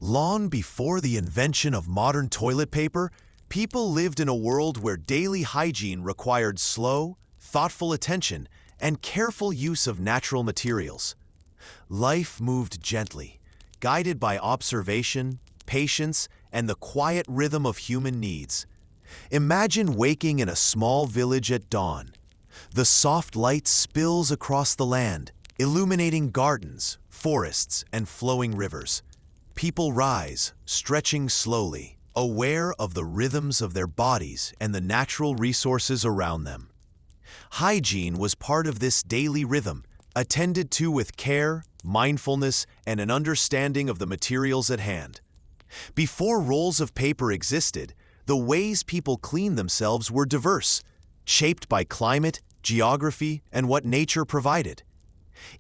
Long before the invention of modern toilet paper, people lived in a world where daily hygiene required slow, thoughtful attention and careful use of natural materials. Life moved gently, guided by observation, patience, and the quiet rhythm of human needs. Imagine waking in a small village at dawn. The soft light spills across the land, illuminating gardens, forests, and flowing rivers. People rise, stretching slowly, aware of the rhythms of their bodies and the natural resources around them. Hygiene was part of this daily rhythm, attended to with care, mindfulness, and an understanding of the materials at hand. Before rolls of paper existed, the ways people cleaned themselves were diverse, shaped by climate, geography, and what nature provided.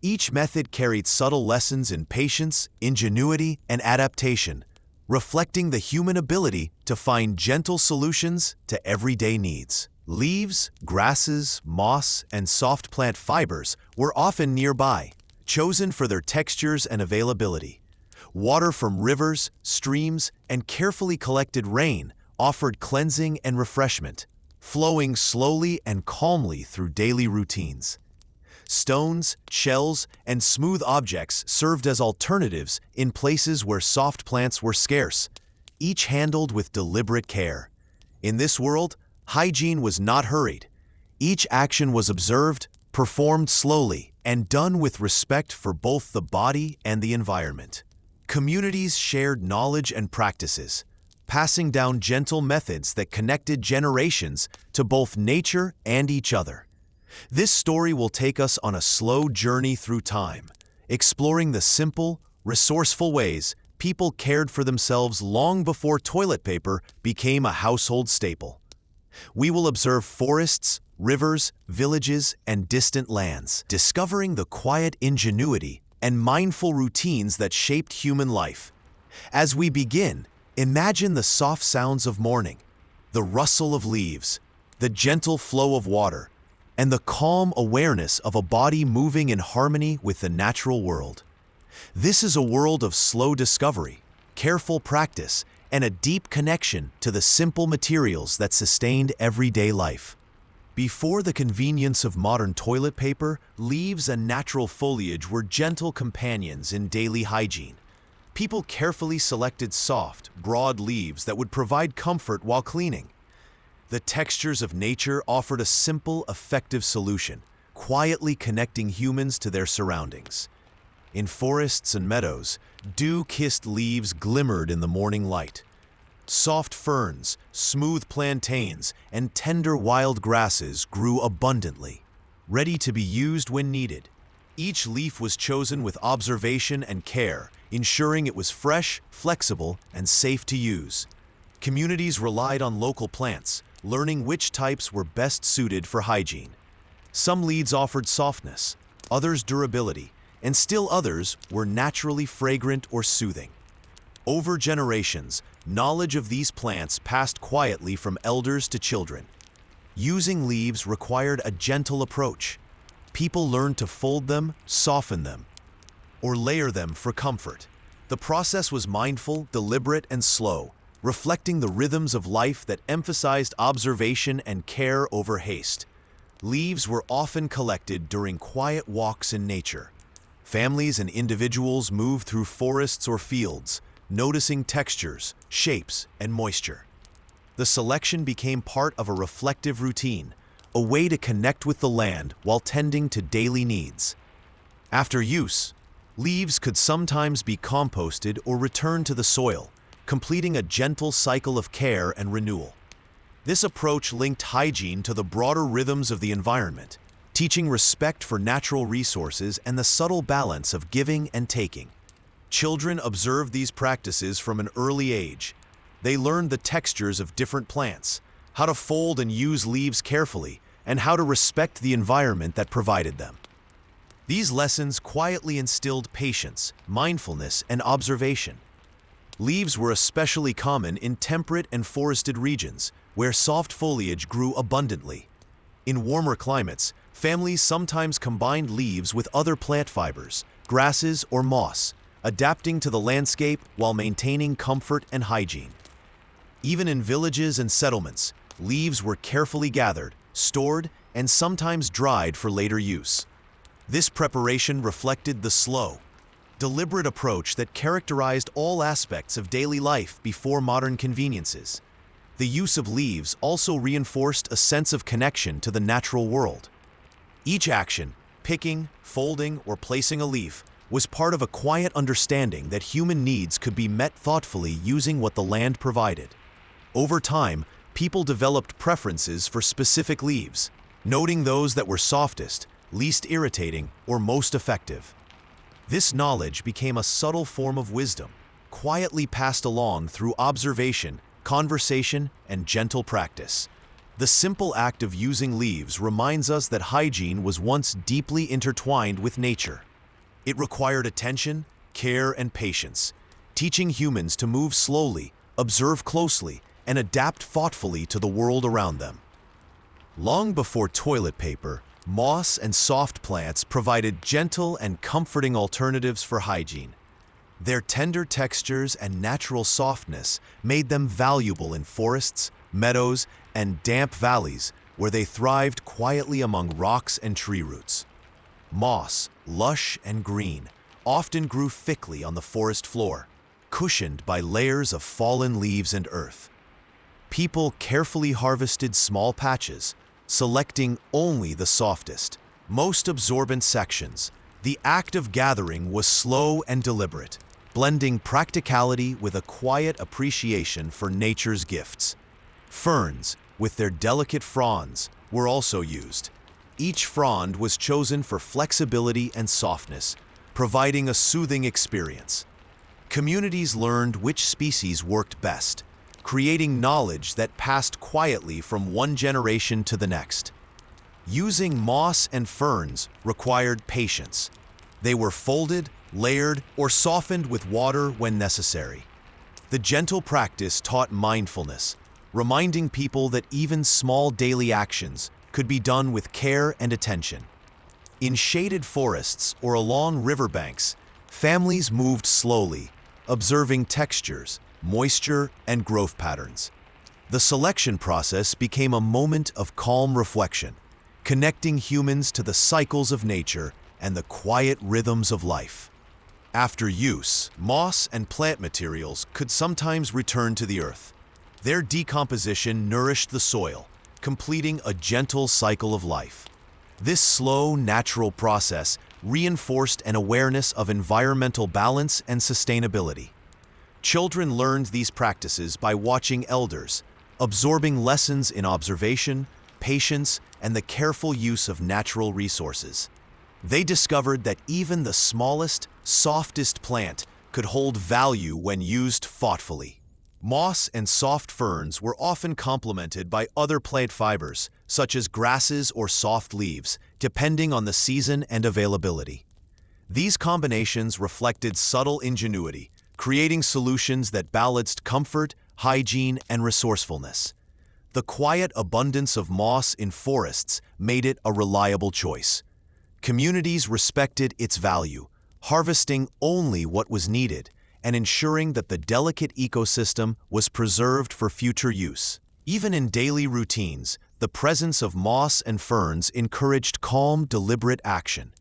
Each method carried subtle lessons in patience, ingenuity, and adaptation, reflecting the human ability to find gentle solutions to everyday needs. Leaves, grasses, moss, and soft plant fibers were often nearby, chosen for their textures and availability. Water from rivers, streams, and carefully collected rain offered cleansing and refreshment, flowing slowly and calmly through daily routines. Stones, shells, and smooth objects served as alternatives in places where soft plants were scarce, each handled with deliberate care. In this world, hygiene was not hurried. Each action was observed, performed slowly, and done with respect for both the body and the environment. Communities shared knowledge and practices, passing down gentle methods that connected generations to both nature and each other. This story will take us on a slow journey through time, exploring the simple, resourceful ways people cared for themselves long before toilet paper became a household staple. We will observe forests, rivers, villages, and distant lands, discovering the quiet ingenuity and mindful routines that shaped human life. As we begin, imagine the soft sounds of morning, the rustle of leaves, the gentle flow of water, and the calm awareness of a body moving in harmony with the natural world. This is a world of slow discovery, careful practice, and a deep connection to the simple materials that sustained everyday life. Before the convenience of modern toilet paper, leaves and natural foliage were gentle companions in daily hygiene. People carefully selected soft, broad leaves that would provide comfort while cleaning. The textures of nature offered a simple, effective solution, quietly connecting humans to their surroundings. In forests and meadows, dew-kissed leaves glimmered in the morning light. Soft ferns, smooth plantains, and tender wild grasses grew abundantly, ready to be used when needed. Each leaf was chosen with observation and care, ensuring it was fresh, flexible, and safe to use. Communities relied on local plants, learning which types were best suited for hygiene. Some leaves offered softness, others durability, and still others were naturally fragrant or soothing. Over generations, knowledge of these plants passed quietly from elders to children. Using leaves required a gentle approach. People learned to fold them, soften them, or layer them for comfort. The process was mindful, deliberate, and slow, reflecting the rhythms of life that emphasized observation and care over haste. Leaves were often collected during quiet walks in nature. Families and individuals moved through forests or fields, noticing textures, shapes, and moisture. The selection became part of a reflective routine, a way to connect with the land while tending to daily needs. After use, leaves could sometimes be composted or returned to the soil, completing a gentle cycle of care and renewal. This approach linked hygiene to the broader rhythms of the environment, teaching respect for natural resources and the subtle balance of giving and taking. Children observed these practices from an early age. They learned the textures of different plants, how to fold and use leaves carefully, and how to respect the environment that provided them. These lessons quietly instilled patience, mindfulness, and observation. Leaves were especially common in temperate and forested regions, where soft foliage grew abundantly. In warmer climates, families sometimes combined leaves with other plant fibers, grasses, or moss, adapting to the landscape while maintaining comfort and hygiene. Even in villages and settlements, leaves were carefully gathered, stored, and sometimes dried for later use. This preparation reflected the slow, deliberate approach that characterized all aspects of daily life before modern conveniences. The use of leaves also reinforced a sense of connection to the natural world. Each action, picking, folding, or placing a leaf, was part of a quiet understanding that human needs could be met thoughtfully using what the land provided. Over time, people developed preferences for specific leaves, noting those that were softest, least irritating, or most effective. This knowledge became a subtle form of wisdom, quietly passed along through observation, conversation, and gentle practice. The simple act of using leaves reminds us that hygiene was once deeply intertwined with nature. It required attention, care, and patience, teaching humans to move slowly, observe closely, and adapt thoughtfully to the world around them. Long before toilet paper, moss and soft plants provided gentle and comforting alternatives for hygiene. Their tender textures and natural softness made them valuable in forests, meadows, and damp valleys where they thrived quietly among rocks and tree roots. Moss, lush and green, often grew thickly on the forest floor, cushioned by layers of fallen leaves and earth. People carefully harvested small patches, selecting only the softest, most absorbent sections. The act of gathering was slow and deliberate, blending practicality with a quiet appreciation for nature's gifts. Ferns, with their delicate fronds, were also used. Each frond was chosen for flexibility and softness, providing a soothing experience. Communities learned which species worked best, creating knowledge that passed quietly from one generation to the next. Using moss and ferns required patience. They were folded, layered, or softened with water when necessary. The gentle practice taught mindfulness, reminding people that even small daily actions could be done with care and attention. In shaded forests or along riverbanks, families moved slowly, observing textures, moisture, and growth patterns. The selection process became a moment of calm reflection, connecting humans to the cycles of nature and the quiet rhythms of life. After use, moss and plant materials could sometimes return to the earth. Their decomposition nourished the soil, completing a gentle cycle of life. This slow, natural process reinforced an awareness of environmental balance and sustainability. Children learned these practices by watching elders, absorbing lessons in observation, patience, and the careful use of natural resources. They discovered that even the smallest, softest plant could hold value when used thoughtfully. Moss and soft ferns were often complemented by other plant fibers, such as grasses or soft leaves, depending on the season and availability. These combinations reflected subtle ingenuity, creating solutions that balanced comfort, hygiene, and resourcefulness. The quiet abundance of moss in forests made it a reliable choice. Communities respected its value, harvesting only what was needed and ensuring that the delicate ecosystem was preserved for future use. Even in daily routines, the presence of moss and ferns encouraged calm, deliberate action.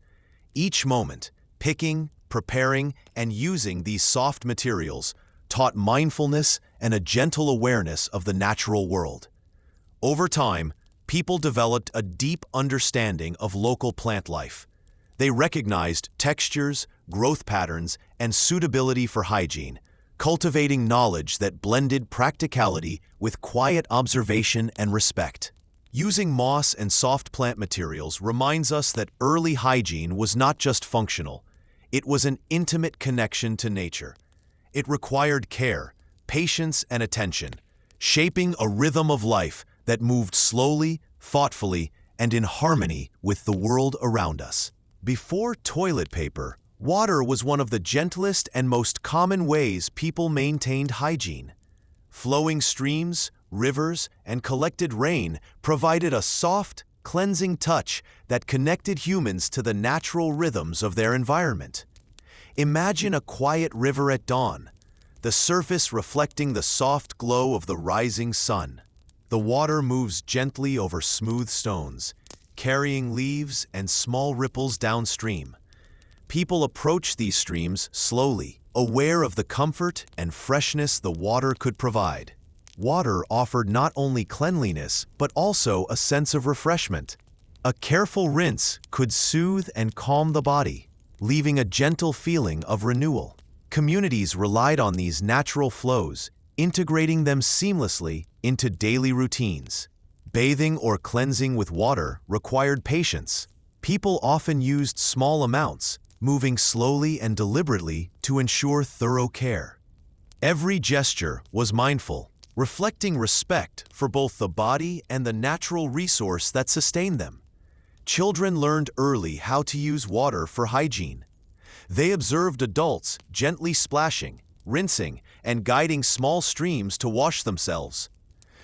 Each moment, picking, preparing, and using these soft materials taught mindfulness and a gentle awareness of the natural world. Over time, people developed a deep understanding of local plant life. They recognized textures, growth patterns, and suitability for hygiene, cultivating knowledge that blended practicality with quiet observation and respect. Using moss and soft plant materials reminds us that early hygiene was not just functional, it was an intimate connection to nature. It required care, patience, and attention, shaping a rhythm of life that moved slowly, thoughtfully, and in harmony with the world around us. Before toilet paper, water was one of the gentlest and most common ways people maintained hygiene. Flowing streams, rivers, and collected rain provided a soft, cleansing touch that connected humans to the natural rhythms of their environment. Imagine a quiet river at dawn, the surface reflecting the soft glow of the rising sun. The water moves gently over smooth stones, carrying leaves and small ripples downstream. People approach these streams slowly, aware of the comfort and freshness the water could provide. Water offered not only cleanliness, but also a sense of refreshment. A careful rinse could soothe and calm the body, leaving a gentle feeling of renewal. Communities relied on these natural flows, integrating them seamlessly into daily routines. Bathing or cleansing with water required patience. People often used small amounts, moving slowly and deliberately to ensure thorough care. Every gesture was mindful, reflecting respect for both the body and the natural resource that sustained them. Children learned early how to use water for hygiene. They observed adults gently splashing, rinsing, and guiding small streams to wash themselves.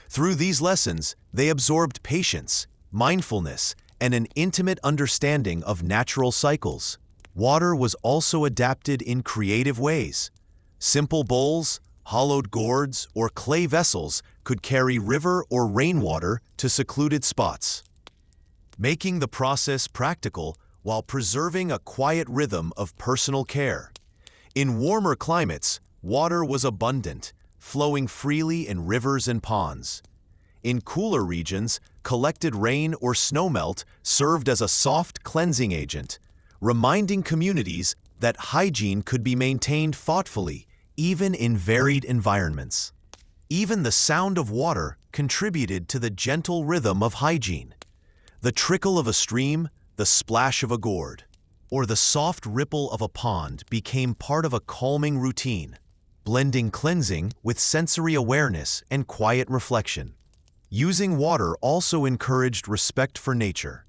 Through these lessons, they absorbed patience, mindfulness, and an intimate understanding of natural cycles. Water was also adapted in creative ways. Simple bowls, hollowed gourds, or clay vessels could carry river or rainwater to secluded spots, making the process practical while preserving a quiet rhythm of personal care. In warmer climates, water was abundant, flowing freely in rivers and ponds. In cooler regions, collected rain or snowmelt served as a soft cleansing agent, reminding communities that hygiene could be maintained thoughtfully, even in varied environments. Even the sound of water contributed to the gentle rhythm of hygiene. The trickle of a stream, the splash of a gourd, or the soft ripple of a pond became part of a calming routine, blending cleansing with sensory awareness and quiet reflection. Using water also encouraged respect for nature.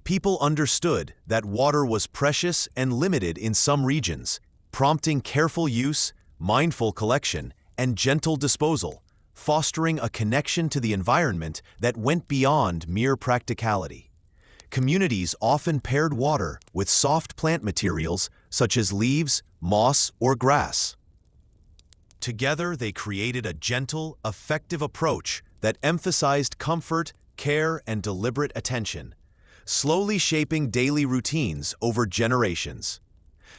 People understood that water was precious and limited in some regions, prompting careful use, mindful collection, and gentle disposal, fostering a connection to the environment that went beyond mere practicality. Communities often paired water with soft plant materials such as leaves, moss, or grass. Together, they created a gentle, effective approach that emphasized comfort, care, and deliberate attention, slowly shaping daily routines over generations.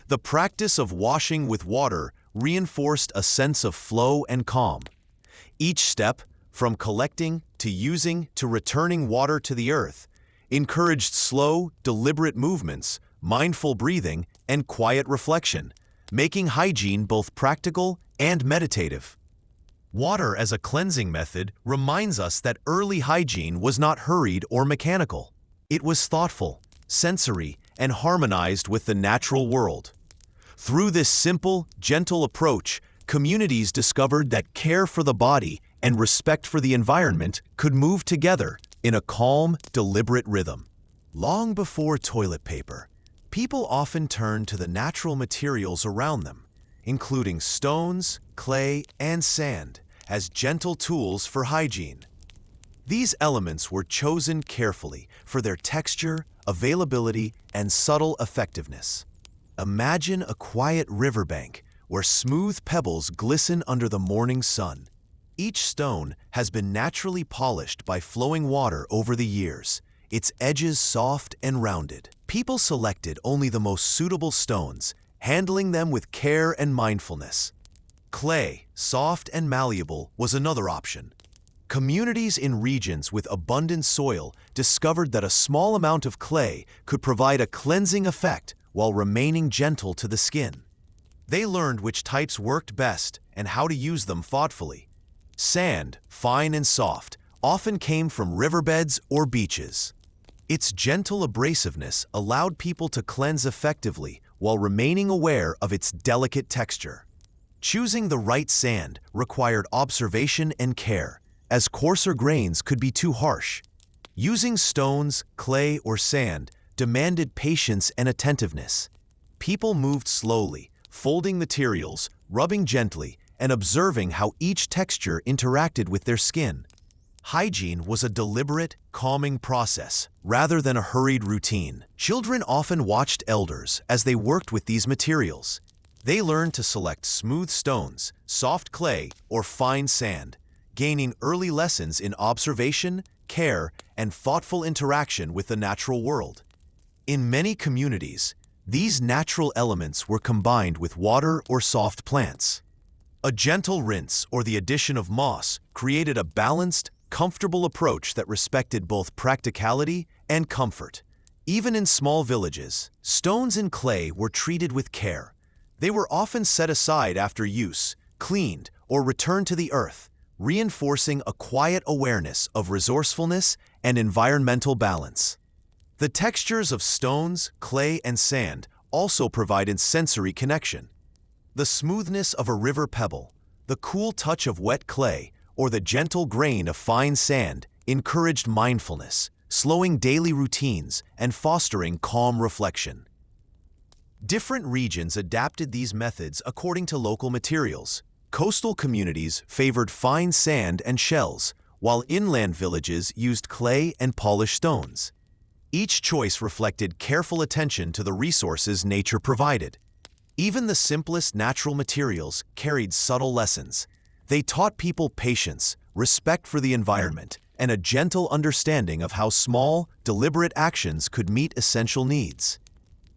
The practice of washing with water reinforced a sense of flow and calm. Each step, from collecting to using to returning water to the earth, encouraged slow, deliberate movements, mindful breathing, and quiet reflection, making hygiene both practical and meditative. Water as a cleansing method reminds us that early hygiene was not hurried or mechanical. It was thoughtful, sensory, and harmonized with the natural world. Through this simple, gentle approach, communities discovered that care for the body and respect for the environment could move together in a calm, deliberate rhythm. Long before toilet paper, people often turned to the natural materials around them, including stones, clay, and sand, as gentle tools for hygiene. These elements were chosen carefully for their texture, availability, and subtle effectiveness. Imagine a quiet riverbank where smooth pebbles glisten under the morning sun. Each stone has been naturally polished by flowing water over the years, its edges soft and rounded. People selected only the most suitable stones, handling them with care and mindfulness. Clay, soft and malleable, was another option. Communities in regions with abundant soil discovered that a small amount of clay could provide a cleansing effect while remaining gentle to the skin. They learned which types worked best and how to use them thoughtfully. Sand, fine and soft, often came from riverbeds or beaches. Its gentle abrasiveness allowed people to cleanse effectively while remaining aware of its delicate texture. Choosing the right sand required observation and care, as coarser grains could be too harsh. Using stones, clay, or sand demanded patience and attentiveness. People moved slowly, folding materials, rubbing gently, and observing how each texture interacted with their skin. Hygiene was a deliberate, calming process rather than a hurried routine. Children often watched elders as they worked with these materials, They learned to select smooth stones, soft clay, or fine sand, gaining early lessons in observation, care, and thoughtful interaction with the natural world. In many communities, these natural elements were combined with water or soft plants. A gentle rinse or the addition of moss created a balanced, comfortable approach that respected both practicality and comfort. Even in small villages, stones and clay were treated with care. They were often set aside after use, cleaned, or returned to the earth, reinforcing a quiet awareness of resourcefulness and environmental balance. The textures of stones, clay, and sand also provided sensory connection. The smoothness of a river pebble, the cool touch of wet clay, or the gentle grain of fine sand encouraged mindfulness, slowing daily routines and fostering calm reflection. Different regions adapted these methods according to local materials. Coastal communities favored fine sand and shells, while inland villages used clay and polished stones. Each choice reflected careful attention to the resources nature provided. Even the simplest natural materials carried subtle lessons. They taught people patience, respect for the environment, and a gentle understanding of how small, deliberate actions could meet essential needs.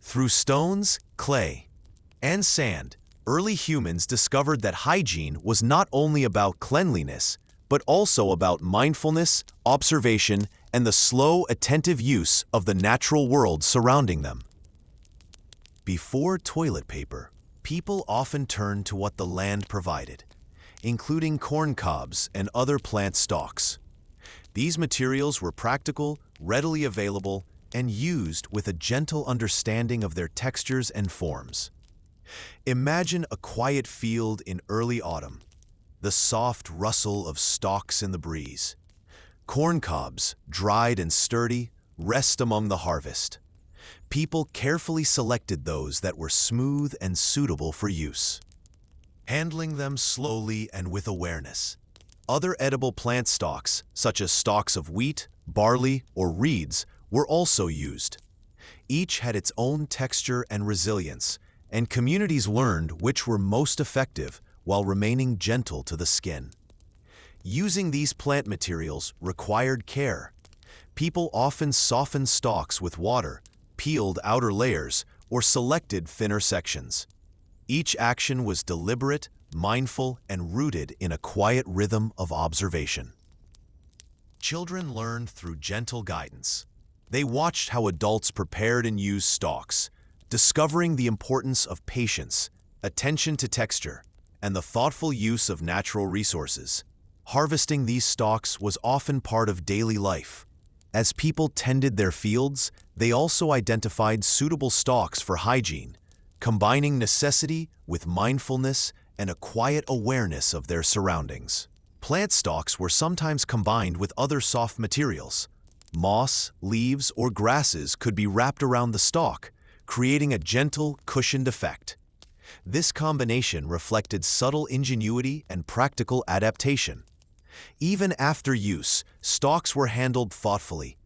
Through stones, clay, and sand, early humans discovered that hygiene was not only about cleanliness, but also about mindfulness, observation, and the slow, attentive use of the natural world surrounding them. Before toilet paper, people often turned to what the land provided, including corn cobs and other plant stalks. These materials were practical, readily available, and used with a gentle understanding of their textures and forms. Imagine a quiet field in early autumn, the soft rustle of stalks in the breeze. Corn cobs, dried and sturdy, rest among the harvest. People carefully selected those that were smooth and suitable for use, handling them slowly and with awareness. Other edible plant stalks, such as stalks of wheat, barley, or reeds, were also used. Each had its own texture and resilience, and communities learned which were most effective while remaining gentle to the skin. Using these plant materials required care. People often softened stalks with water, peeled outer layers, or selected thinner sections. Each action was deliberate, mindful, and rooted in a quiet rhythm of observation. Children learned through gentle guidance. They watched how adults prepared and used stalks, discovering the importance of patience, attention to texture, and the thoughtful use of natural resources. Harvesting these stalks was often part of daily life. As people tended their fields, they also identified suitable stalks for hygiene, combining necessity with mindfulness and a quiet awareness of their surroundings. Plant stalks were sometimes combined with other soft materials. Moss, leaves, or grasses could be wrapped around the stalk, creating a gentle, cushioned effect. This combination reflected subtle ingenuity and practical adaptation. Even after use, stalks were handled thoughtfully.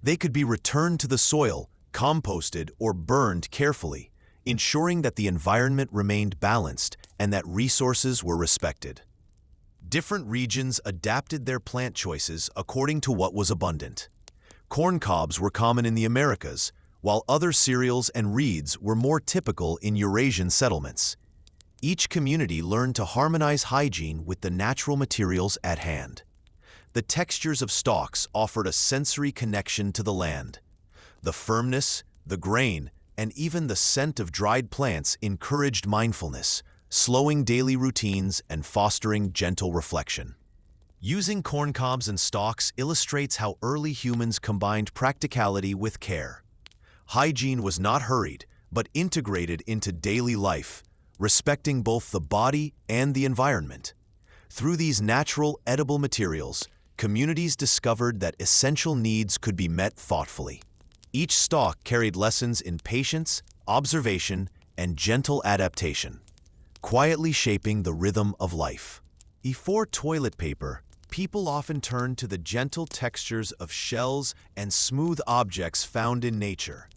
They could be returned to the soil, composted, or burned carefully, ensuring that the environment remained balanced and that resources were respected. Different regions adapted their plant choices according to what was abundant. Corn cobs were common in the Americas, while other cereals and reeds were more typical in Eurasian settlements. Each community learned to harmonize hygiene with the natural materials at hand. The textures of stalks offered a sensory connection to the land. The firmness, the grain, and even the scent of dried plants encouraged mindfulness, slowing daily routines and fostering gentle reflection. Using corn cobs and stalks illustrates how early humans combined practicality with care. Hygiene was not hurried, but integrated into daily life, respecting both the body and the environment. Through these natural, edible materials, communities discovered that essential needs could be met thoughtfully. Each stalk carried lessons in patience, observation, and gentle adaptation, quietly shaping the rhythm of life. Before toilet paper, people often turned to the gentle textures of shells and smooth objects found in nature.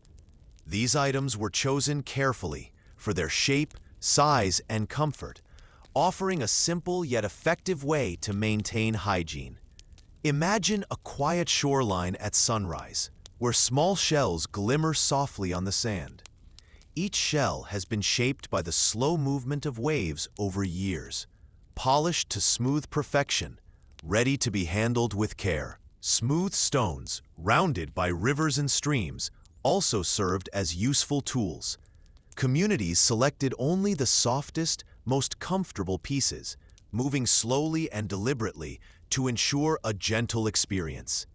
These items were chosen carefully for their shape, size, and comfort, offering a simple yet effective way to maintain hygiene. Imagine a quiet shoreline at sunrise, where small shells glimmer softly on the sand. Each shell has been shaped by the slow movement of waves over years, polished to smooth perfection, ready to be handled with care. Smooth stones, rounded by rivers and streams, also served as useful tools. Communities selected only the softest, most comfortable pieces, moving slowly and deliberately to ensure a gentle experience.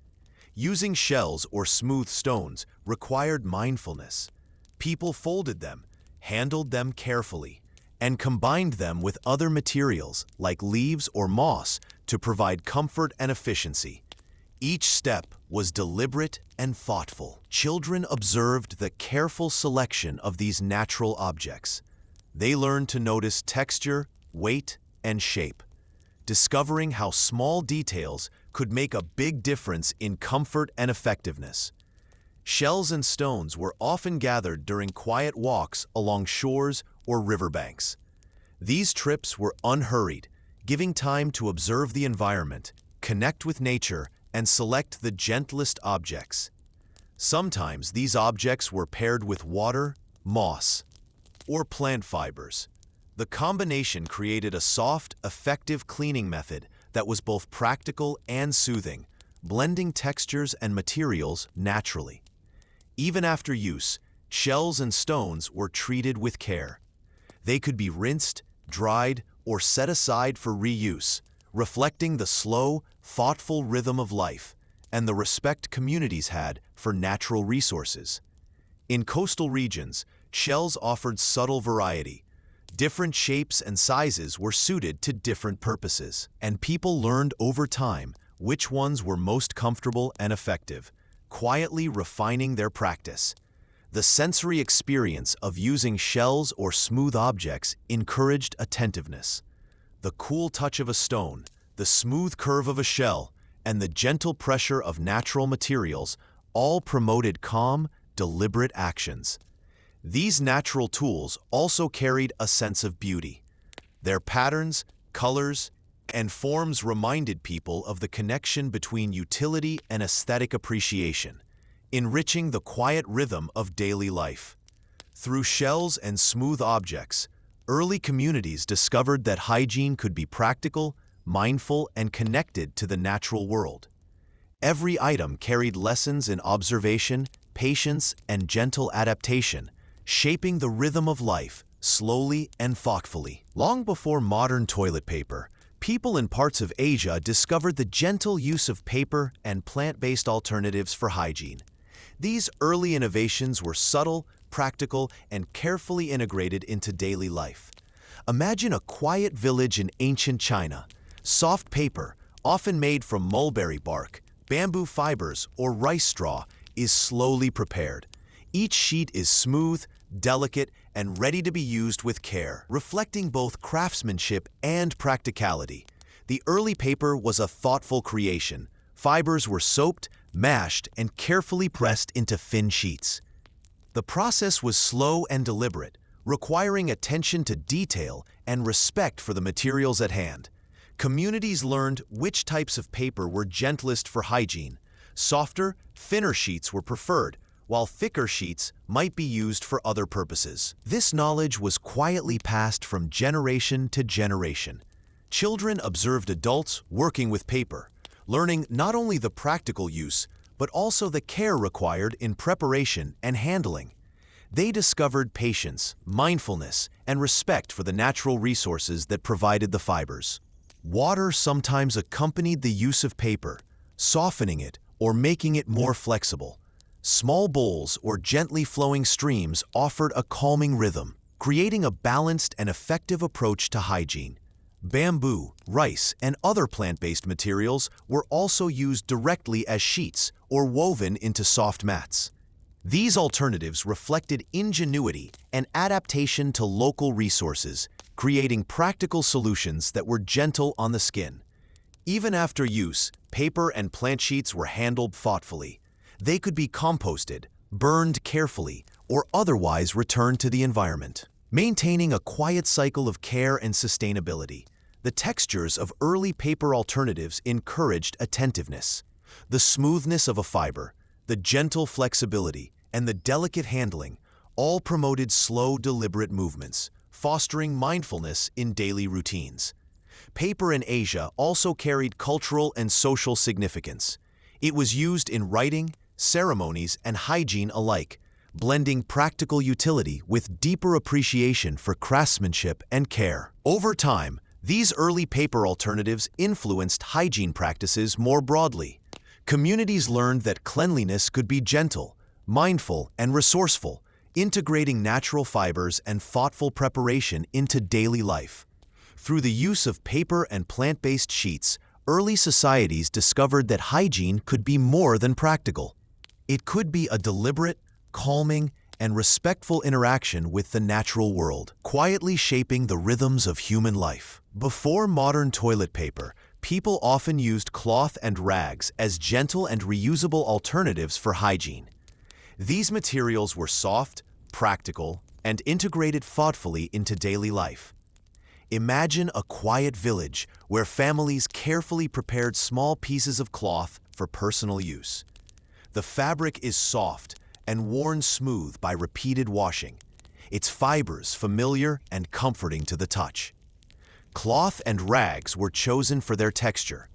Using shells or smooth stones required mindfulness. People folded them, handled them carefully, and combined them with other materials like leaves or moss to provide comfort and efficiency. Each step was deliberate and thoughtful. Children observed the careful selection of these natural objects. They learned to notice texture, weight, and shape, discovering how small details could make a big difference in comfort and effectiveness. Shells and stones were often gathered during quiet walks along shores or riverbanks. These trips were unhurried, giving time to observe the environment, connect with nature, and select the gentlest objects. Sometimes these objects were paired with water, moss, or plant fibers. The combination created a soft, effective cleaning method that was both practical and soothing, blending textures and materials naturally. Even after use, shells and stones were treated with care. They could be rinsed, dried, or set aside for reuse, reflecting the slow, thoughtful rhythm of life and the respect communities had for natural resources. In coastal regions, shells offered subtle variety. Different shapes and sizes were suited to different purposes, and people learned over time which ones were most comfortable and effective, quietly refining their practice. The sensory experience of using shells or smooth objects encouraged attentiveness. The cool touch of a stone, the smooth curve of a shell, and the gentle pressure of natural materials all promoted calm, deliberate actions. These natural tools also carried a sense of beauty. Their patterns, colors, and forms reminded people of the connection between utility and aesthetic appreciation, enriching the quiet rhythm of daily life. Through shells and smooth objects, early communities discovered that hygiene could be practical, mindful, and connected to the natural world. Every item carried lessons in observation, patience, and gentle adaptation, shaping the rhythm of life slowly and thoughtfully. Long before modern toilet paper, people in parts of Asia discovered the gentle use of paper and plant-based alternatives for hygiene. These early innovations were subtle, practical, and carefully integrated into daily life. Imagine a quiet village in ancient China. Soft paper, often made from mulberry bark, bamboo fibers, or rice straw, is slowly prepared. Each sheet is smooth, delicate, and ready to be used with care, reflecting both craftsmanship and practicality. The early paper was a thoughtful creation. Fibers were soaked, mashed, and carefully pressed into thin sheets. The process was slow and deliberate, requiring attention to detail and respect for the materials at hand. Communities learned which types of paper were gentlest for hygiene. Softer, thinner sheets were preferred, while thicker sheets might be used for other purposes. This knowledge was quietly passed from generation to generation. Children observed adults working with paper, learning not only the practical use, but also the care required in preparation and handling. They discovered patience, mindfulness, and respect for the natural resources that provided the fibers. Water sometimes accompanied the use of paper, softening it or making it more flexible. Small bowls or gently flowing streams offered a calming rhythm, creating a balanced and effective approach to hygiene. Bamboo, rice, and other plant-based materials were also used directly as sheets or woven into soft mats. These alternatives reflected ingenuity and adaptation to local resources, creating practical solutions that were gentle on the skin. Even after use, paper and plant sheets were handled thoughtfully. They could be composted, burned carefully, or otherwise returned to the environment. Maintaining a quiet cycle of care and sustainability, the textures of early paper alternatives encouraged attentiveness. The smoothness of a fiber, the gentle flexibility, and the delicate handling all promoted slow, deliberate movements, fostering mindfulness in daily routines. Paper in Asia also carried cultural and social significance. It was used in writing, ceremonies, and hygiene alike, blending practical utility with deeper appreciation for craftsmanship and care. Over time, these early paper alternatives influenced hygiene practices more broadly. Communities learned that cleanliness could be gentle, mindful, and resourceful, integrating natural fibers and thoughtful preparation into daily life. Through the use of paper and plant-based sheets, early societies discovered that hygiene could be more than practical. It could be a deliberate, calming, and respectful interaction with the natural world, quietly shaping the rhythms of human life. Before modern toilet paper, people often used cloth and rags as gentle and reusable alternatives for hygiene. These materials were soft, practical, and integrated thoughtfully into daily life. Imagine a quiet village where families carefully prepared small pieces of cloth for personal use. The fabric is soft and worn smooth by repeated washing, its fibers familiar and comforting to the touch. Cloth and rags were chosen for their texture.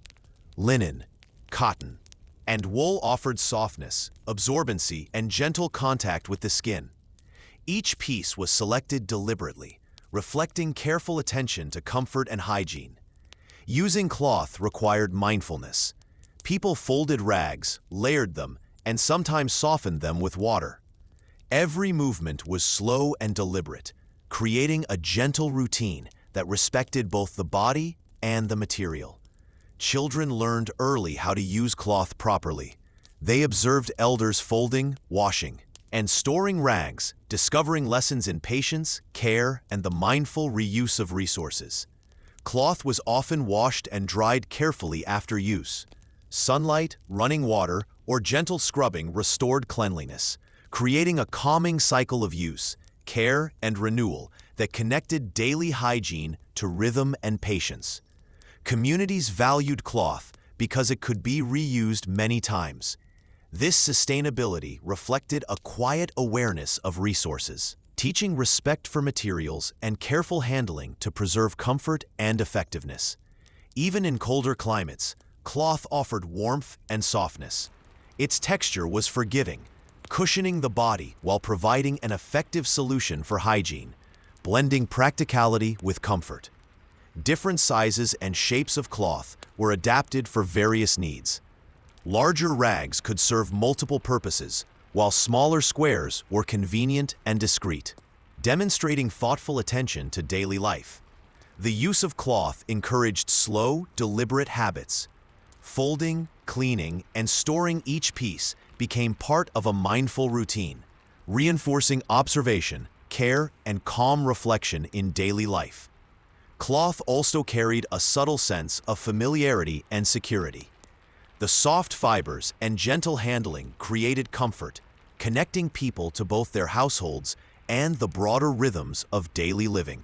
Linen, cotton, and wool offered softness, absorbency, and gentle contact with the skin. Each piece was selected deliberately, reflecting careful attention to comfort and hygiene. Using cloth required mindfulness. People folded rags, layered them, and sometimes softened them with water. Every movement was slow and deliberate, creating a gentle routine that respected both the body and the material. Children learned early how to use cloth properly. They observed elders folding, washing, and storing rags, discovering lessons in patience, care, and the mindful reuse of resources. Cloth was often washed and dried carefully after use. Sunlight, running water, or gentle scrubbing restored cleanliness, creating a calming cycle of use, care, and renewal that connected daily hygiene to rhythm and patience. Communities valued cloth because it could be reused many times. This sustainability reflected a quiet awareness of resources, teaching respect for materials and careful handling to preserve comfort and effectiveness. Even in colder climates, cloth offered warmth and softness. Its texture was forgiving, cushioning the body while providing an effective solution for hygiene, blending practicality with comfort. Different sizes and shapes of cloth were adapted for various needs. Larger rags could serve multiple purposes, while smaller squares were convenient and discreet, demonstrating thoughtful attention to daily life. The use of cloth encouraged slow, deliberate habits. Folding, cleaning, and storing each piece became part of a mindful routine, reinforcing observation, care, and calm reflection in daily life. Cloth also carried a subtle sense of familiarity and security. The soft fibers and gentle handling created comfort, connecting people to both their households and the broader rhythms of daily living.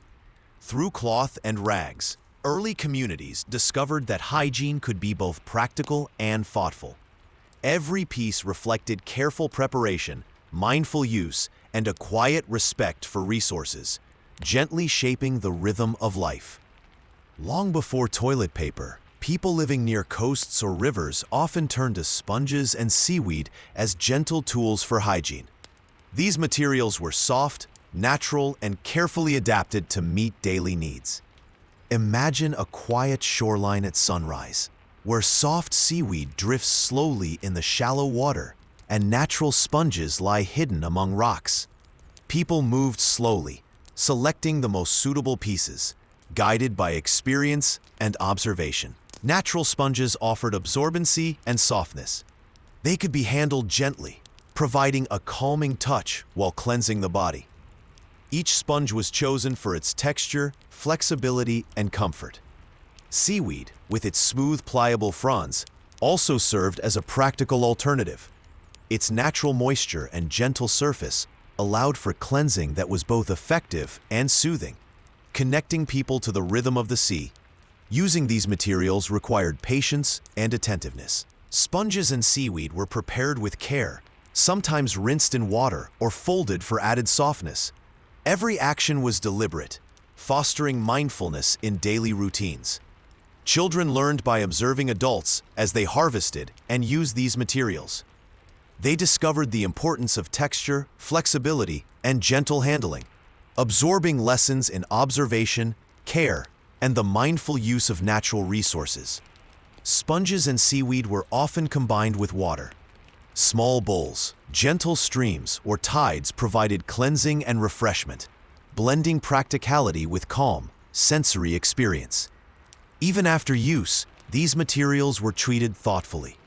Through cloth and rags, early communities discovered that hygiene could be both practical and thoughtful. Every piece reflected careful preparation, mindful use, and a quiet respect for resources, gently shaping the rhythm of life. Long before toilet paper, people living near coasts or rivers often turned to sponges and seaweed as gentle tools for hygiene. These materials were soft, natural, and carefully adapted to meet daily needs. Imagine a quiet shoreline at sunrise, where soft seaweed drifts slowly in the shallow water and natural sponges lie hidden among rocks. People moved slowly, selecting the most suitable pieces, guided by experience and observation. Natural sponges offered absorbency and softness. They could be handled gently, providing a calming touch while cleansing the body. Each sponge was chosen for its texture, flexibility, and comfort. Seaweed, with its smooth, pliable fronds, also served as a practical alternative. Its natural moisture and gentle surface allowed for cleansing that was both effective and soothing, connecting people to the rhythm of the sea. Using these materials required patience and attentiveness. Sponges and seaweed were prepared with care, sometimes rinsed in water or folded for added softness. Every action was deliberate, fostering mindfulness in daily routines. Children learned by observing adults as they harvested and used these materials. They discovered the importance of texture, flexibility, and gentle handling, absorbing lessons in observation, care, and the mindful use of natural resources. Sponges and seaweed were often combined with water. Small bowls, gentle streams, or tides provided cleansing and refreshment, blending practicality with calm, sensory experience. Even after use, these materials were treated thoughtfully.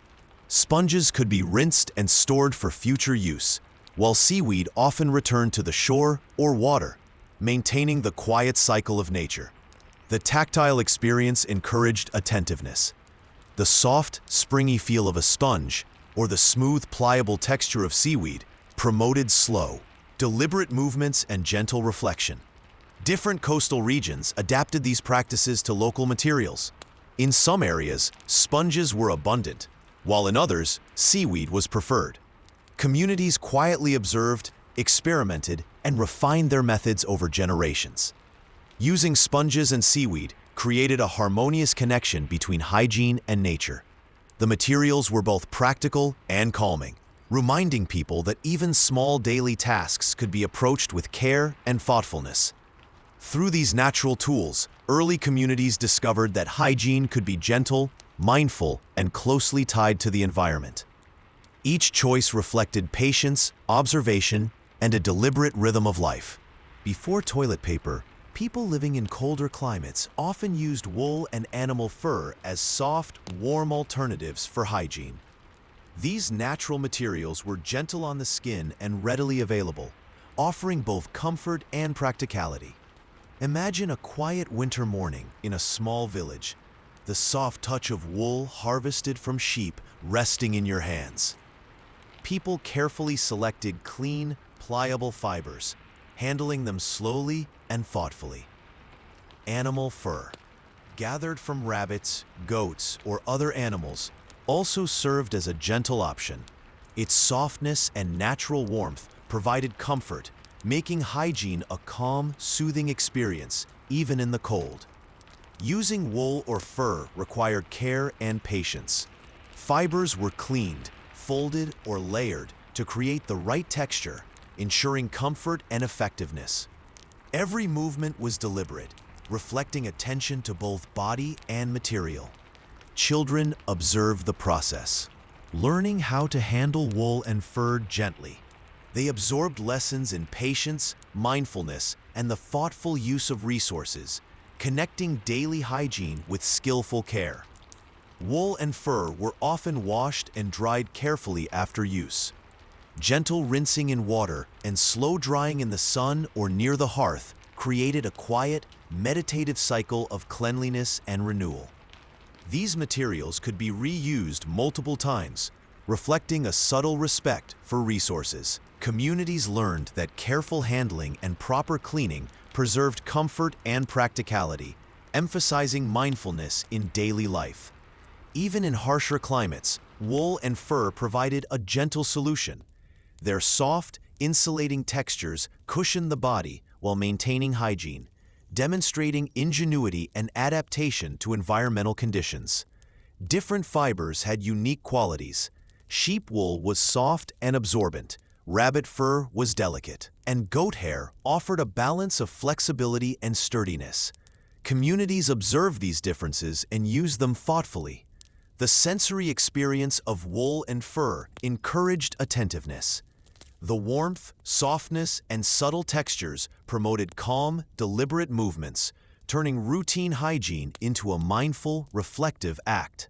Sponges could be rinsed and stored for future use, while seaweed often returned to the shore or water, maintaining the quiet cycle of nature. The tactile experience encouraged attentiveness. The soft, springy feel of a sponge, or the smooth, pliable texture of seaweed, promoted slow, deliberate movements and gentle reflection. Different coastal regions adapted these practices to local materials. In some areas, sponges were abundant, while in others, seaweed was preferred. Communities quietly observed, experimented, and refined their methods over generations. Using sponges and seaweed created a harmonious connection between hygiene and nature. The materials were both practical and calming, reminding people that even small daily tasks could be approached with care and thoughtfulness. Through these natural tools, early communities discovered that hygiene could be gentle, mindful, and closely tied to the environment. Each choice reflected patience, observation, and a deliberate rhythm of life. Before toilet paper, people living in colder climates often used wool and animal fur as soft, warm alternatives for hygiene. These natural materials were gentle on the skin and readily available, offering both comfort and practicality. Imagine a quiet winter morning in a small village, the soft touch of wool harvested from sheep resting in your hands. People carefully selected clean, pliable fibers, handling them slowly and thoughtfully. Animal fur, gathered from rabbits, goats, or other animals, also served as a gentle option. Its softness and natural warmth provided comfort, making hygiene a calm, soothing experience, even in the cold. Using wool or fur required care and patience. Fibers were cleaned, folded, or layered to create the right texture, ensuring comfort and effectiveness. Every movement was deliberate, reflecting attention to both body and material. Children observed the process, learning how to handle wool and fur gently. They absorbed lessons in patience, mindfulness, and the thoughtful use of resources, connecting daily hygiene with skillful care. Wool and fur were often washed and dried carefully after use. Gentle rinsing in water and slow drying in the sun or near the hearth created a quiet, meditative cycle of cleanliness and renewal. These materials could be reused multiple times, reflecting a subtle respect for resources. Communities learned that careful handling and proper cleaning preserved comfort and practicality, emphasizing mindfulness in daily life. Even in harsher climates, wool and fur provided a gentle solution. Their soft, insulating textures cushioned the body while maintaining hygiene, demonstrating ingenuity and adaptation to environmental conditions. Different fibers had unique qualities. Sheep wool was soft and absorbent, rabbit fur was delicate, and goat hair offered a balance of flexibility and sturdiness. Communities observed these differences and used them thoughtfully. The sensory experience of wool and fur encouraged attentiveness. The warmth, softness, and subtle textures promoted calm, deliberate movements, turning routine hygiene into a mindful, reflective act.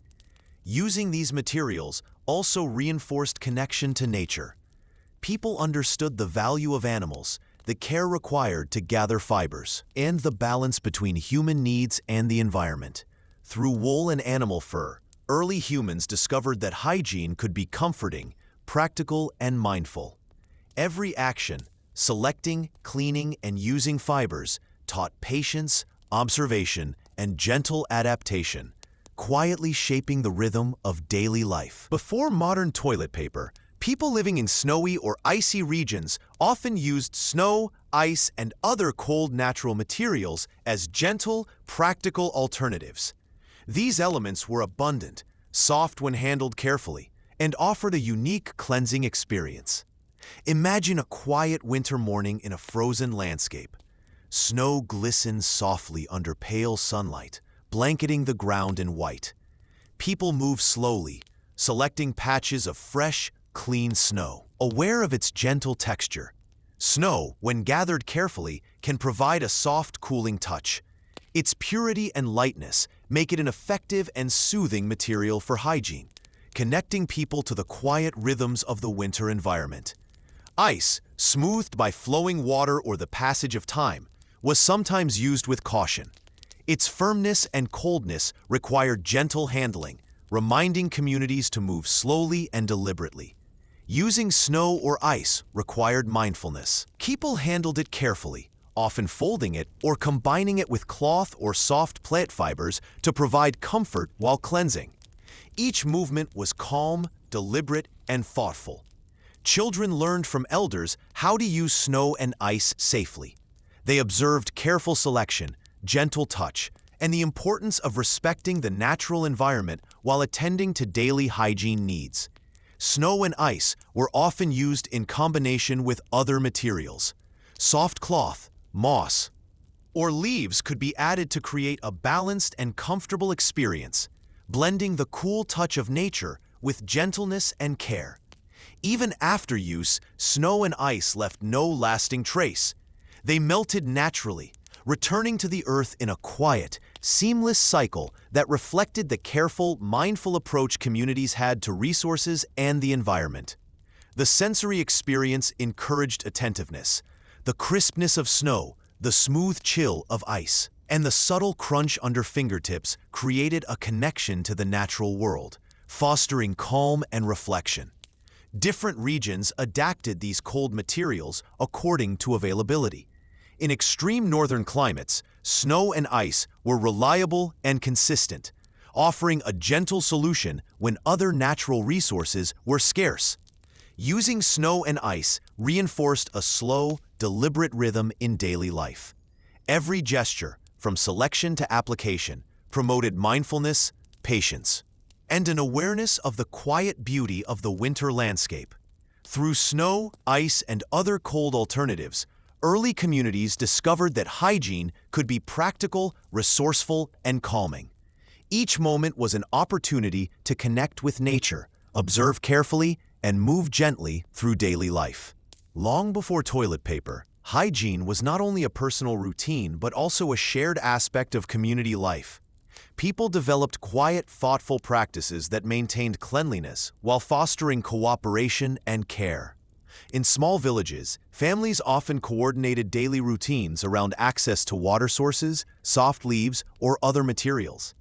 Using these materials also reinforced connection to nature. People understood the value of animals, the care required to gather fibers, and the balance between human needs and the environment. Through wool and animal fur, early humans discovered that hygiene could be comforting, practical, and mindful. Every action, Selecting, cleaning, and using fibers taught patience, observation, and gentle adaptation, quietly shaping the rhythm of daily life. Before modern toilet paper, people living in snowy or icy regions often used snow, ice, and other cold natural materials as gentle, practical alternatives. These elements were abundant, soft when handled carefully, and offered a unique cleansing experience. Imagine a quiet winter morning in a frozen landscape. Snow glistens softly under pale sunlight, blanketing the ground in white. People move slowly, selecting patches of fresh, clean snow, aware of its gentle texture. Snow, when gathered carefully, can provide a soft, cooling touch. Its purity and lightness make it an effective and soothing material for hygiene, connecting people to the quiet rhythms of the winter environment. Ice, smoothed by flowing water or the passage of time, was sometimes used with caution. Its firmness and coldness required gentle handling, reminding communities to move slowly and deliberately. Using snow or ice required mindfulness. People handled it carefully, often folding it or combining it with cloth or soft plant fibers to provide comfort while cleansing. Each movement was calm, deliberate, and thoughtful. Children learned from elders how to use snow and ice safely. They observed careful selection, gentle touch, and the importance of respecting the natural environment while attending to daily hygiene needs. Snow and ice were often used in combination with other materials. Soft cloth, moss, or leaves could be added to create a balanced and comfortable experience, blending the cool touch of nature with gentleness and care. Even after use, snow and ice left no lasting trace. They melted naturally, returning to the earth in a quiet, seamless cycle that reflected the careful, mindful approach communities had to resources and the environment. The sensory experience encouraged attentiveness. The crispness of snow, the smooth chill of ice, and the subtle crunch under fingertips created a connection to the natural world, fostering calm and reflection. Different regions adapted these cold materials according to availability. In extreme northern climates, snow and ice were reliable and consistent, offering a gentle solution when other natural resources were scarce. Using snow and ice reinforced a slow, deliberate rhythm in daily life. Every gesture, from selection to application, promoted mindfulness, patience, and an awareness of the quiet beauty of the winter landscape. Through snow, ice, and other cold alternatives, early communities discovered that hygiene could be practical, resourceful, and calming. Each moment was an opportunity to connect with nature, observe carefully, and move gently through daily life. Long before toilet paper, hygiene was not only a personal routine but also a shared aspect of community life. People developed quiet, thoughtful practices that maintained cleanliness while fostering cooperation and care. In small villages, families often coordinated daily routines around access to water sources, soft leaves, or other materials.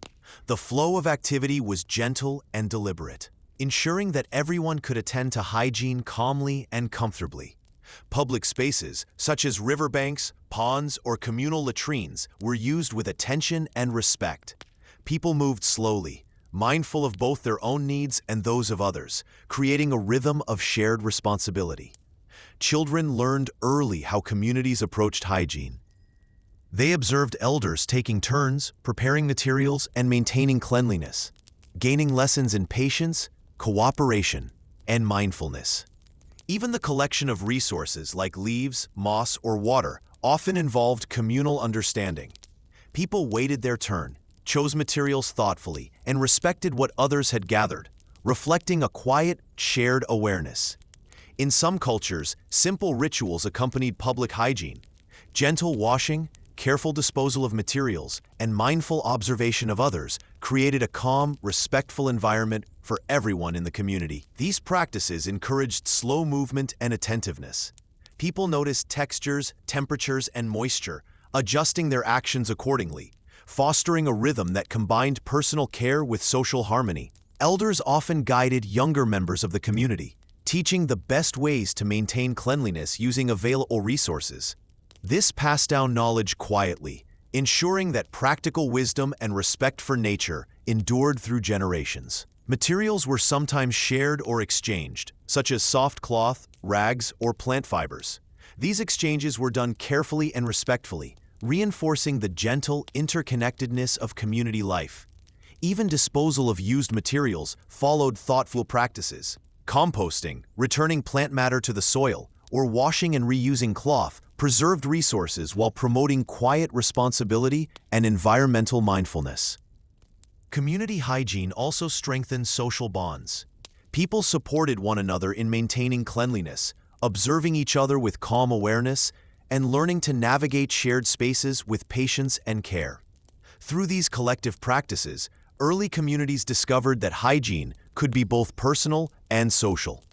The flow of activity was gentle and deliberate, ensuring that everyone could attend to hygiene calmly and comfortably. Public spaces, such as riverbanks, ponds, or communal latrines, were used with attention and respect. People moved slowly, mindful of both their own needs and those of others, creating a rhythm of shared responsibility. Children learned early how communities approached hygiene. They observed elders taking turns, preparing materials, and maintaining cleanliness, gaining lessons in patience, cooperation, and mindfulness. Even the collection of resources like leaves, moss, or water often involved communal understanding. People waited their turn, chose materials thoughtfully, and respected what others had gathered, reflecting a quiet, shared awareness. In some cultures, simple rituals accompanied public hygiene. Gentle washing, careful disposal of materials, and mindful observation of others created a calm, respectful environment for everyone in the community. These practices encouraged slow movement and attentiveness. People noticed textures, temperatures, and moisture, adjusting their actions accordingly, fostering a rhythm that combined personal care with social harmony. Elders often guided younger members of the community, teaching the best ways to maintain cleanliness using available resources. This passed down knowledge quietly, ensuring that practical wisdom and respect for nature endured through generations. Materials were sometimes shared or exchanged, such as soft cloth, rags, or plant fibers. These exchanges were done carefully and respectfully, reinforcing the gentle interconnectedness of community life. Even disposal of used materials followed thoughtful practices. Composting, returning plant matter to the soil, or washing and reusing cloth preserved resources while promoting quiet responsibility and environmental mindfulness. Community hygiene also strengthened social bonds. People supported one another in maintaining cleanliness, observing each other with calm awareness, and learning to navigate shared spaces with patience and care. Through these collective practices, early communities discovered that hygiene could be both personal and social.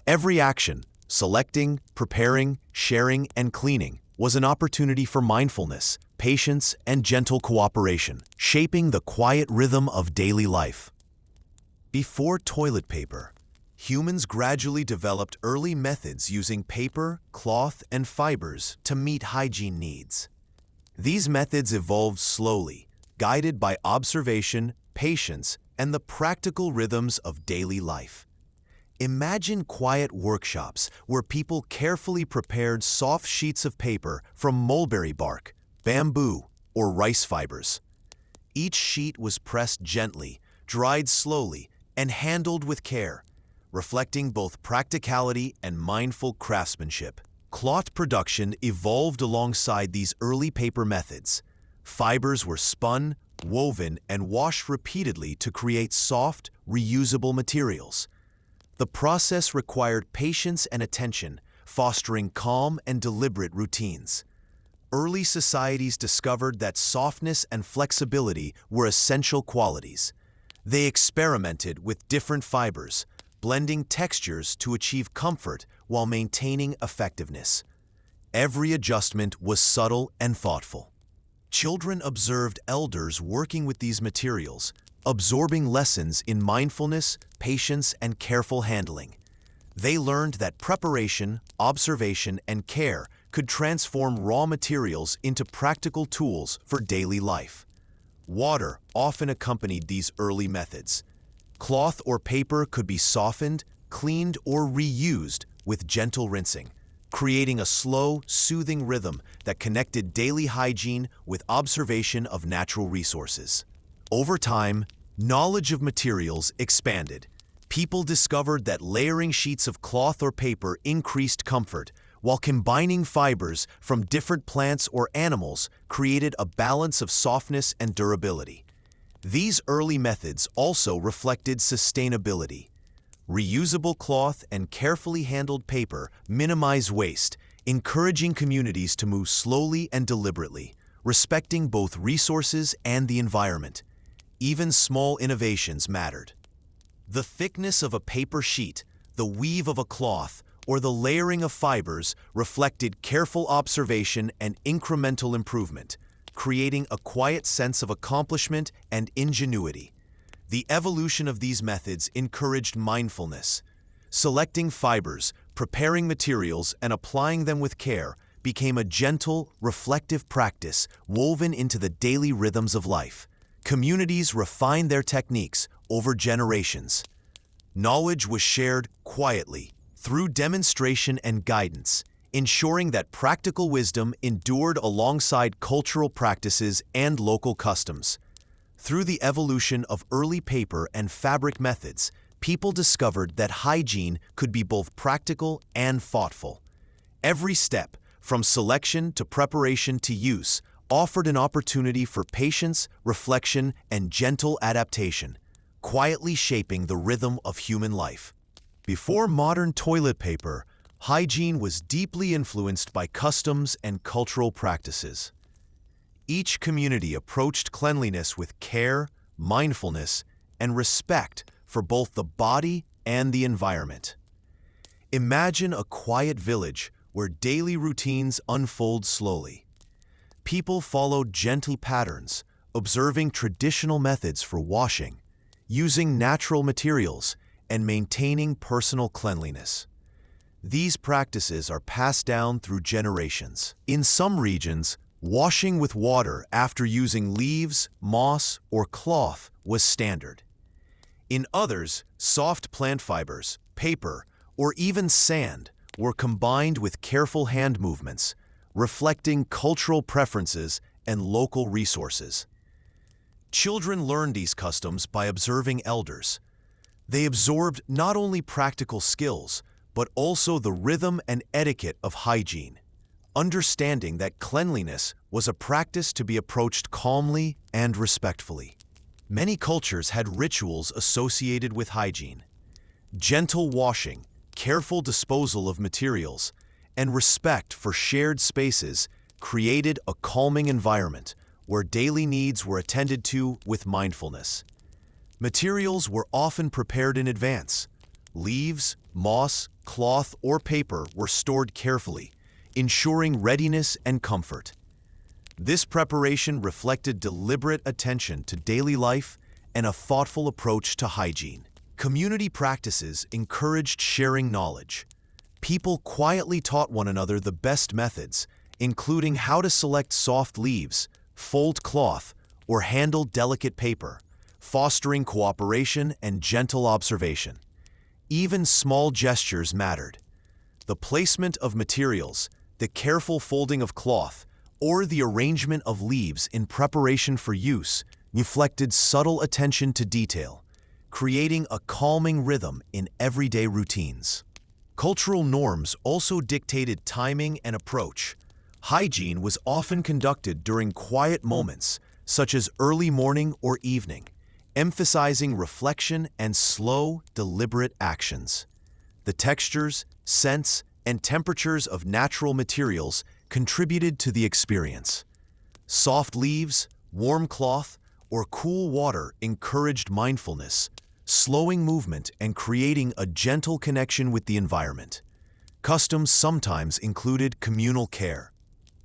Every action, selecting, preparing, sharing, and cleaning, was an opportunity for mindfulness, patience, and gentle cooperation, shaping the quiet rhythm of daily life. Before toilet paper, humans gradually developed early methods using paper, cloth, and fibers to meet hygiene needs. These methods evolved slowly, guided by observation, patience, and the practical rhythms of daily life. Imagine quiet workshops where people carefully prepared soft sheets of paper from mulberry bark, bamboo, or rice fibers. Each sheet was pressed gently, dried slowly, and handled with care, reflecting both practicality and mindful craftsmanship. Cloth production evolved alongside these early paper methods. Fibers were spun, woven, and washed repeatedly to create soft, reusable materials. The process required patience and attention, fostering calm and deliberate routines. Early societies discovered that softness and flexibility were essential qualities. They experimented with different fibers, blending textures to achieve comfort while maintaining effectiveness. Every adjustment was subtle and thoughtful. Children observed elders working with these materials, absorbing lessons in mindfulness, patience, and careful handling. They learned that preparation, observation, and care could transform raw materials into practical tools for daily life. Water often accompanied these early methods. Cloth or paper could be softened, cleaned, or reused with gentle rinsing, creating a slow, soothing rhythm that connected daily hygiene with observation of natural resources. Over time, knowledge of materials expanded. People discovered that layering sheets of cloth or paper increased comfort, while combining fibers from different plants or animals created a balance of softness and durability. These early methods also reflected sustainability. Reusable cloth and carefully handled paper minimize waste, encouraging communities to move slowly and deliberately, respecting both resources and the environment. Even small innovations mattered. The thickness of a paper sheet, the weave of a cloth, or the layering of fibers reflected careful observation and incremental improvement, creating a quiet sense of accomplishment and ingenuity. The evolution of these methods encouraged mindfulness. Selecting fibers, preparing materials, and applying them with care became a gentle, reflective practice woven into the daily rhythms of life. Communities refined their techniques over generations. Knowledge was shared quietly through demonstration and guidance, ensuring that practical wisdom endured alongside cultural practices and local customs. Through the evolution of early paper and fabric methods, people discovered that hygiene could be both practical and thoughtful. Every step, from selection to preparation to use, offered an opportunity for patience, reflection, and gentle adaptation, quietly shaping the rhythm of human life. Before modern toilet paper, hygiene was deeply influenced by customs and cultural practices. Each community approached cleanliness with care, mindfulness, and respect for both the body and the environment. Imagine a quiet village where daily routines unfold slowly. People followed gentle patterns, observing traditional methods for washing, using natural materials, and maintaining personal cleanliness. These practices are passed down through generations. In some regions, washing with water after using leaves, moss, or cloth was standard. In others, soft plant fibers, paper, or even sand were combined with careful hand movements, reflecting cultural preferences and local resources. Children learned these customs by observing elders. They absorbed not only practical skills, but also the rhythm and etiquette of hygiene, understanding that cleanliness was a practice to be approached calmly and respectfully. Many cultures had rituals associated with hygiene. Gentle washing, careful disposal of materials, and respect for shared spaces created a calming environment where daily needs were attended to with mindfulness. Materials were often prepared in advance. Leaves, moss, cloth, or paper were stored carefully, ensuring readiness and comfort. This preparation reflected deliberate attention to daily life and a thoughtful approach to hygiene. Community practices encouraged sharing knowledge. People quietly taught one another the best methods, including how to select soft leaves, fold cloth, or handle delicate paper, fostering cooperation and gentle observation. Even small gestures mattered. The placement of materials, the careful folding of cloth, or the arrangement of leaves in preparation for use reflected subtle attention to detail, creating a calming rhythm in everyday routines. Cultural norms also dictated timing and approach. Hygiene was often conducted during quiet moments, such as early morning or evening, emphasizing reflection and slow, deliberate actions. The textures, scents, and temperatures of natural materials contributed to the experience. Soft leaves, warm cloth, or cool water encouraged mindfulness, slowing movement and creating a gentle connection with the environment. Customs sometimes included communal care.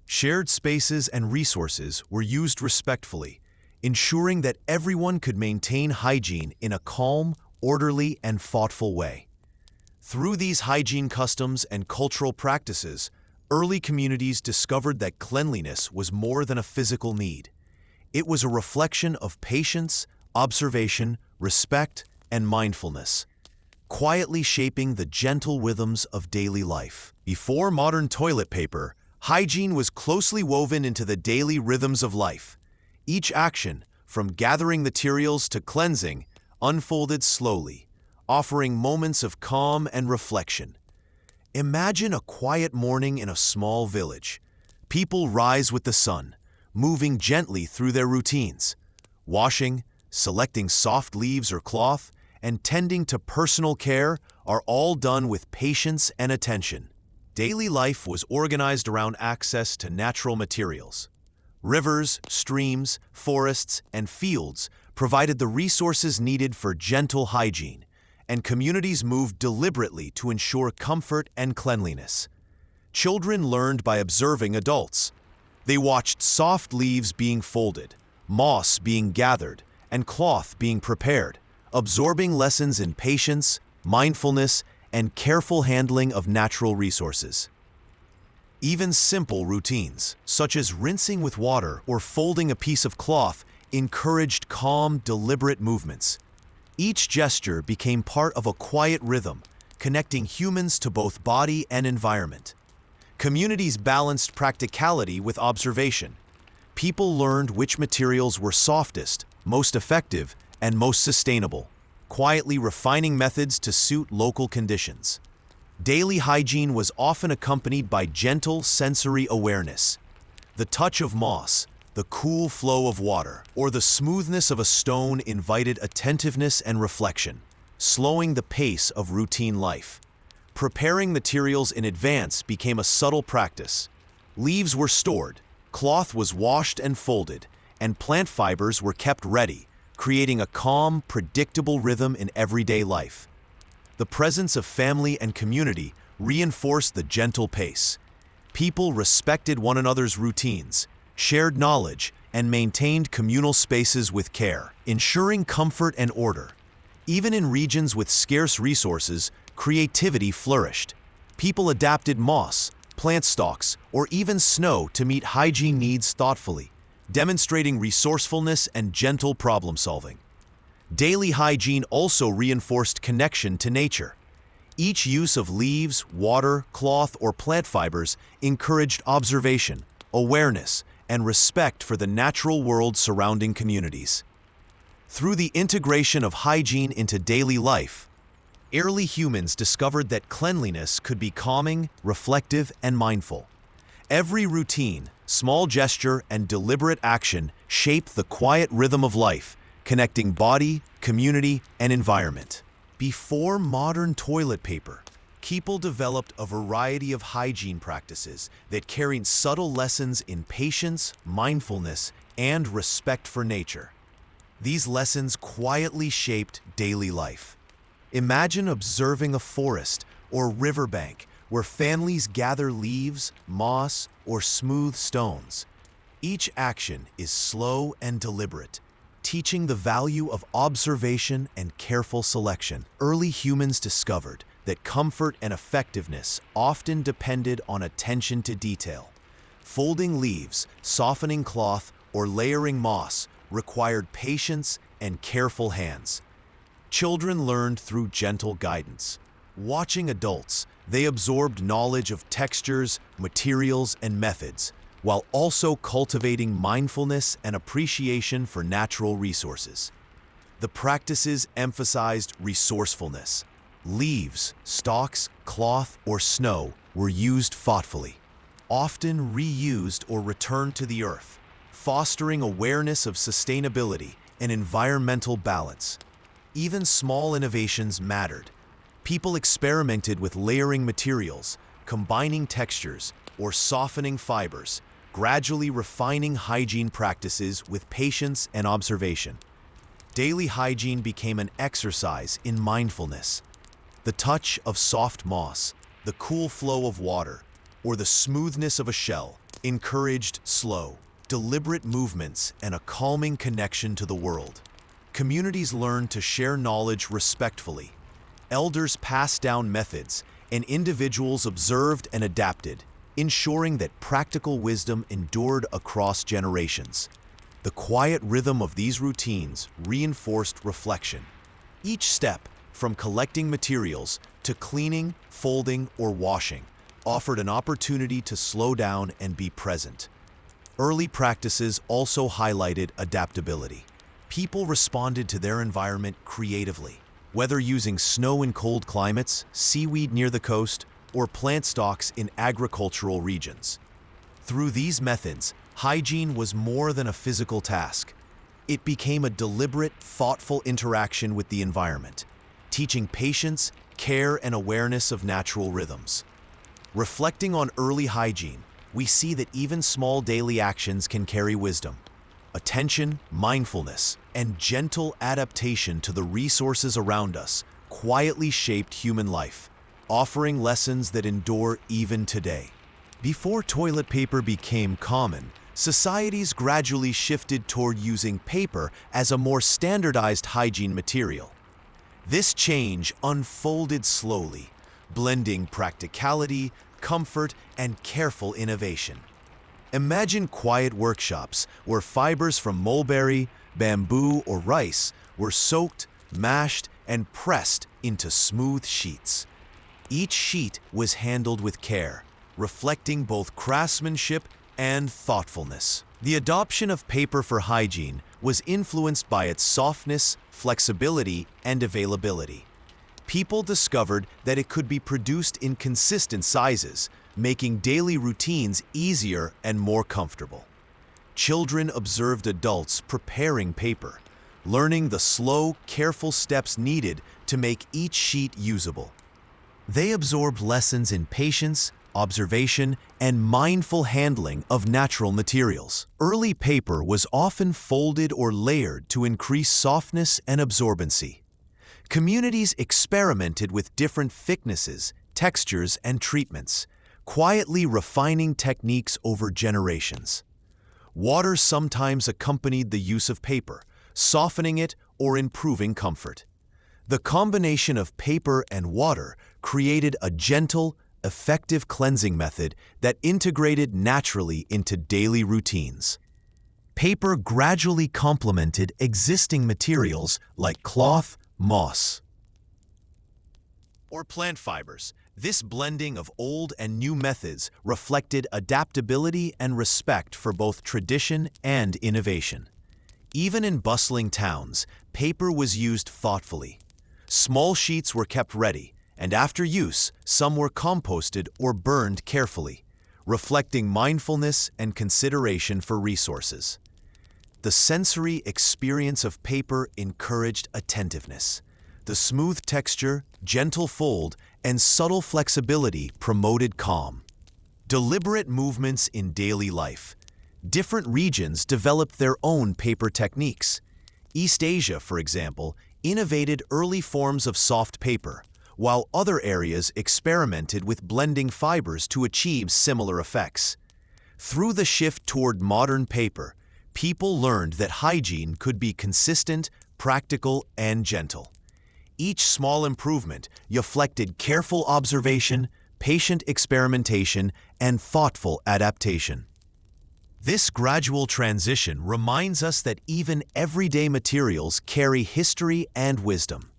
Shared spaces and resources were used respectfully, ensuring that everyone could maintain hygiene in a calm, orderly, and thoughtful way. Through these hygiene customs and cultural practices, early communities discovered that cleanliness was more than a physical need. It was a reflection of patience, observation, respect, and mindfulness, quietly shaping the gentle rhythms of daily life. Before modern toilet paper, hygiene was closely woven into the daily rhythms of life. Each action, from gathering materials to cleansing, unfolded slowly, offering moments of calm and reflection. Imagine a quiet morning in a small village. People rise with the sun, moving gently through their routines. Washing, selecting soft leaves or cloth, and tending to personal care are all done with patience and attention. Daily life was organized around access to natural materials. Rivers, streams, forests, and fields provided the resources needed for gentle hygiene, and communities moved deliberately to ensure comfort and cleanliness. Children learned by observing adults. They watched soft leaves being folded, moss being gathered, and cloth being prepared, absorbing lessons in patience, mindfulness, and careful handling of natural resources. Even simple routines, such as rinsing with water or folding a piece of cloth, encouraged calm, deliberate movements. Each gesture became part of a quiet rhythm, connecting humans to both body and environment. Communities balanced practicality with observation. People learned which materials were softest, most effective, and most sustainable, quietly refining methods to suit local conditions. Daily hygiene was often accompanied by gentle sensory awareness. The touch of moss, the cool flow of water, or the smoothness of a stone invited attentiveness and reflection, slowing the pace of routine life. Preparing materials in advance became a subtle practice. Leaves were stored, cloth was washed and folded, and plant fibers were kept ready, creating a calm, predictable rhythm in everyday life. The presence of family and community reinforced the gentle pace. People respected one another's routines, shared knowledge, and maintained communal spaces with care, ensuring comfort and order. Even in regions with scarce resources, creativity flourished. People adapted moss, plant stalks, or even snow to meet hygiene needs thoughtfully, demonstrating resourcefulness and gentle problem-solving. Daily hygiene also reinforced connection to nature. Each use of leaves, water, cloth, or plant fibers encouraged observation, awareness, and respect for the natural world surrounding communities. Through the integration of hygiene into daily life, early humans discovered that cleanliness could be calming, reflective, and mindful. Every routine, small gesture, and deliberate action shape the quiet rhythm of life, connecting body, community, and environment. Before modern toilet paper, people developed a variety of hygiene practices that carried subtle lessons in patience, mindfulness, and respect for nature. These lessons quietly shaped daily life. Imagine observing a forest or riverbank where families gather leaves, moss, or smooth stones. Each action is slow and deliberate, teaching the value of observation and careful selection. Early humans discovered that comfort and effectiveness often depended on attention to detail. Folding leaves, softening cloth, or layering moss required patience and careful hands. Children learned through gentle guidance. Watching adults, they absorbed knowledge of textures, materials, and methods, while also cultivating mindfulness and appreciation for natural resources. The practices emphasized resourcefulness. Leaves, stalks, cloth, or snow were used thoughtfully, often reused or returned to the earth, fostering awareness of sustainability and environmental balance. Even small innovations mattered. People experimented with layering materials, combining textures, or softening fibers, gradually refining hygiene practices with patience and observation. Daily hygiene became an exercise in mindfulness. The touch of soft moss, the cool flow of water, or the smoothness of a shell encouraged slow, deliberate movements and a calming connection to the world. Communities learned to share knowledge respectfully. Elders passed down methods, and individuals observed and adapted, ensuring that practical wisdom endured across generations. The quiet rhythm of these routines reinforced reflection. Each step, from collecting materials to cleaning, folding, or washing, offered an opportunity to slow down and be present. Early practices also highlighted adaptability. People responded to their environment creatively, whether using snow in cold climates, seaweed near the coast, or plant stalks in agricultural regions. Through these methods, hygiene was more than a physical task. It became a deliberate, thoughtful interaction with the environment, teaching patience, care, and awareness of natural rhythms. Reflecting on early hygiene, we see that even small daily actions can carry wisdom. Attention, mindfulness, and gentle adaptation to the resources around us quietly shaped human life, offering lessons that endure even today. Before toilet paper became common, societies gradually shifted toward using paper as a more standardized hygiene material. This change unfolded slowly, blending practicality, comfort, and careful innovation. Imagine quiet workshops where fibers from mulberry, bamboo, or rice were soaked, mashed, and pressed into smooth sheets. Each sheet was handled with care, reflecting both craftsmanship and thoughtfulness. The adoption of paper for hygiene was influenced by its softness, flexibility, and availability. People discovered that it could be produced in consistent sizes, making daily routines easier and more comfortable. Children observed adults preparing paper, learning the slow, careful steps needed to make each sheet usable. They absorbed lessons in patience, observation, and mindful handling of natural materials. Early paper was often folded or layered to increase softness and absorbency. Communities experimented with different thicknesses, textures, and treatments, quietly refining techniques over generations. Water sometimes accompanied the use of paper, softening it or improving comfort. The combination of paper and water created a gentle, effective cleansing method that integrated naturally into daily routines. Paper gradually complemented existing materials like cloth, moss, or plant fibers. This blending of old and new methods reflected adaptability and respect for both tradition and innovation. Even in bustling towns, paper was used thoughtfully. Small sheets were kept ready, and after use, some were composted or burned carefully, reflecting mindfulness and consideration for resources. The sensory experience of paper encouraged attentiveness. The smooth texture, gentle fold, and subtle flexibility promoted calm. Deliberate movements in daily life. Different regions developed their own paper techniques. East Asia, for example, innovated early forms of soft paper, while other areas experimented with blending fibers to achieve similar effects. Through the shift toward modern paper, people learned that hygiene could be consistent, practical, and gentle. Each small improvement reflected careful observation, patient experimentation, and thoughtful adaptation. This gradual transition reminds us that even everyday materials carry history and wisdom.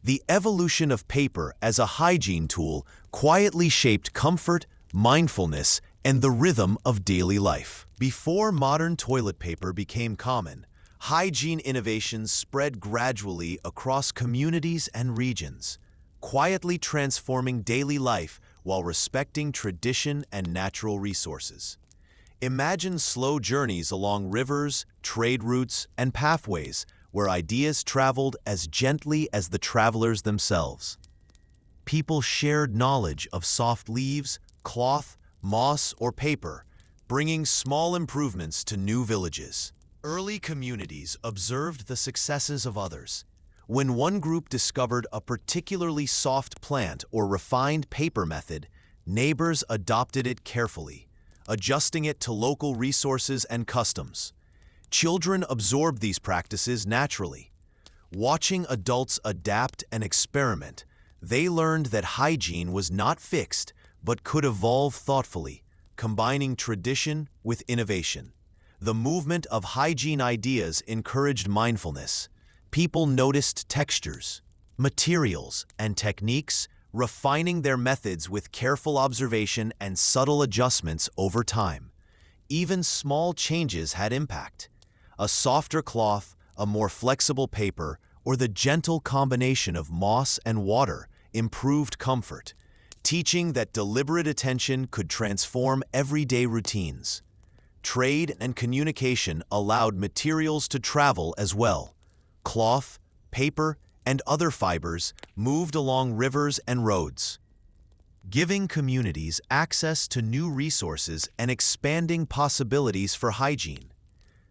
The evolution of paper as a hygiene tool quietly shaped comfort, mindfulness, and the rhythm of daily life. Before modern toilet paper became common, hygiene innovations spread gradually across communities and regions, quietly transforming daily life while respecting tradition and natural resources. Imagine slow journeys along rivers, trade routes, and pathways where ideas traveled as gently as the travelers themselves. People shared knowledge of soft leaves, cloth, moss, or paper, bringing small improvements to new villages. Early communities observed the successes of others. When one group discovered a particularly soft plant or refined paper method, neighbors adopted it carefully, adjusting it to local resources and customs. Children absorbed these practices naturally. Watching adults adapt and experiment, they learned that hygiene was not fixed but could evolve thoughtfully, combining tradition with innovation. The movement of hygiene ideas encouraged mindfulness. People noticed textures, materials, and techniques, refining their methods with careful observation and subtle adjustments over time. Even small changes had impact. A softer cloth, a more flexible paper, or the gentle combination of moss and water improved comfort, teaching that deliberate attention could transform everyday routines. Trade and communication allowed materials to travel as well. Cloth, paper, and other fibers moved along rivers and roads, giving communities access to new resources and expanding possibilities for hygiene.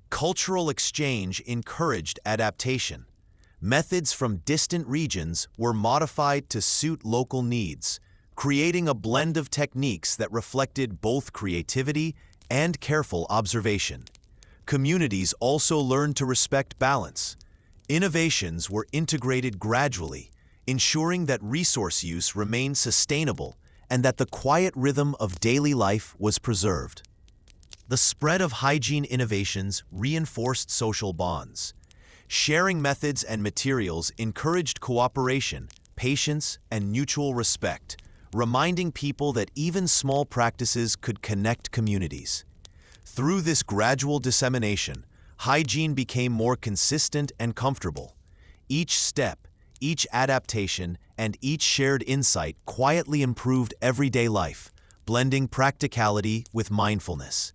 Cultural exchange encouraged adaptation. Methods from distant regions were modified to suit local needs, creating a blend of techniques that reflected both creativity and careful observation. Communities also learned to respect balance. Innovations were integrated gradually, ensuring that resource use remained sustainable and that the quiet rhythm of daily life was preserved. The spread of hygiene innovations reinforced social bonds. Sharing methods and materials encouraged cooperation, patience, and mutual respect, reminding people that even small practices could connect communities. Through this gradual dissemination, hygiene became more consistent and comfortable. Each step, each adaptation, and each shared insight quietly improved everyday life, blending practicality with mindfulness.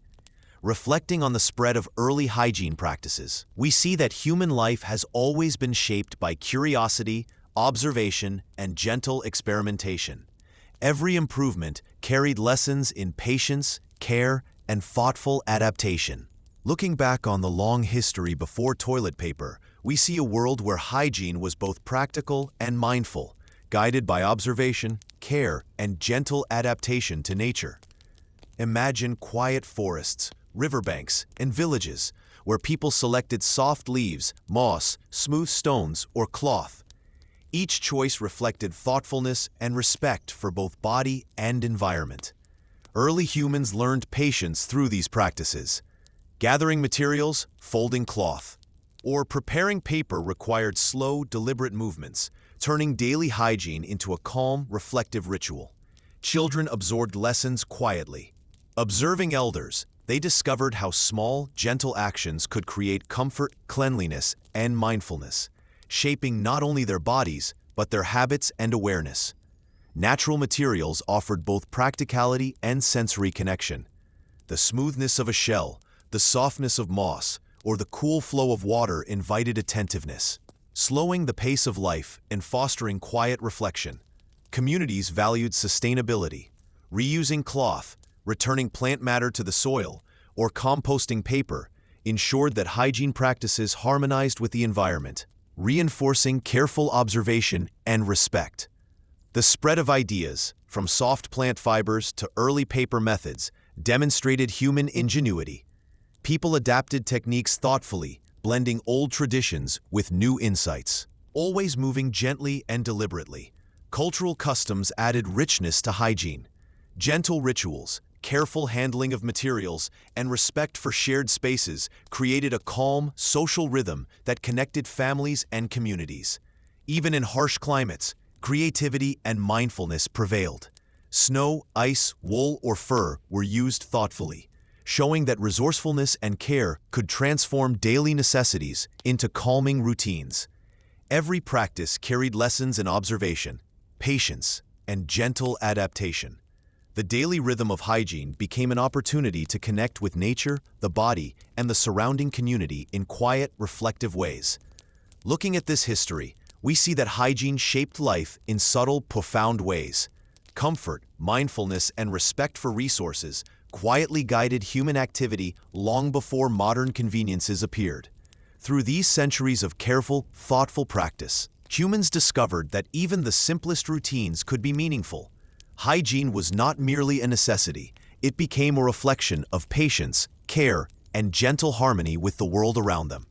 Reflecting on the spread of early hygiene practices, we see that human life has always been shaped by curiosity, observation, and gentle experimentation. Every improvement carried lessons in patience, care, and thoughtful adaptation. Looking back on the long history before toilet paper, we see a world where hygiene was both practical and mindful, guided by observation, care, and gentle adaptation to nature. Imagine quiet forests, riverbanks, and villages where people selected soft leaves, moss, smooth stones, or cloth. Each choice reflected thoughtfulness and respect for both body and environment. Early humans learned patience through these practices. Gathering materials, folding cloth, or preparing paper required slow, deliberate movements, turning daily hygiene into a calm, reflective ritual. Children absorbed lessons quietly. Observing elders, they discovered how small, gentle actions could create comfort, cleanliness, and mindfulness, shaping not only their bodies, but their habits and awareness. Natural materials offered both practicality and sensory connection. The smoothness of a shell, the softness of moss, or the cool flow of water invited attentiveness, slowing the pace of life and fostering quiet reflection. Communities valued sustainability. Reusing cloth, returning plant matter to the soil, or composting paper ensured that hygiene practices harmonized with the environment, reinforcing careful observation and respect. The spread of ideas, from soft plant fibers to early paper methods, demonstrated human ingenuity. People adapted techniques thoughtfully, blending old traditions with new insights, always moving gently and deliberately. Cultural customs added richness to hygiene. Gentle rituals, careful handling of materials, and respect for shared spaces created a calm, social rhythm that connected families and communities. Even in harsh climates, creativity and mindfulness prevailed. Snow, ice, wool, or fur were used thoughtfully, showing that resourcefulness and care could transform daily necessities into calming routines. Every practice carried lessons in observation, patience, and gentle adaptation. The daily rhythm of hygiene became an opportunity to connect with nature, the body, and the surrounding community in quiet, reflective ways. Looking at this history, we see that hygiene shaped life in subtle, profound ways. Comfort, mindfulness, and respect for resources quietly guided human activity long before modern conveniences appeared. Through these centuries of careful, thoughtful practice, humans discovered that even the simplest routines could be meaningful. Hygiene was not merely a necessity, it became a reflection of patience, care, and gentle harmony with the world around them.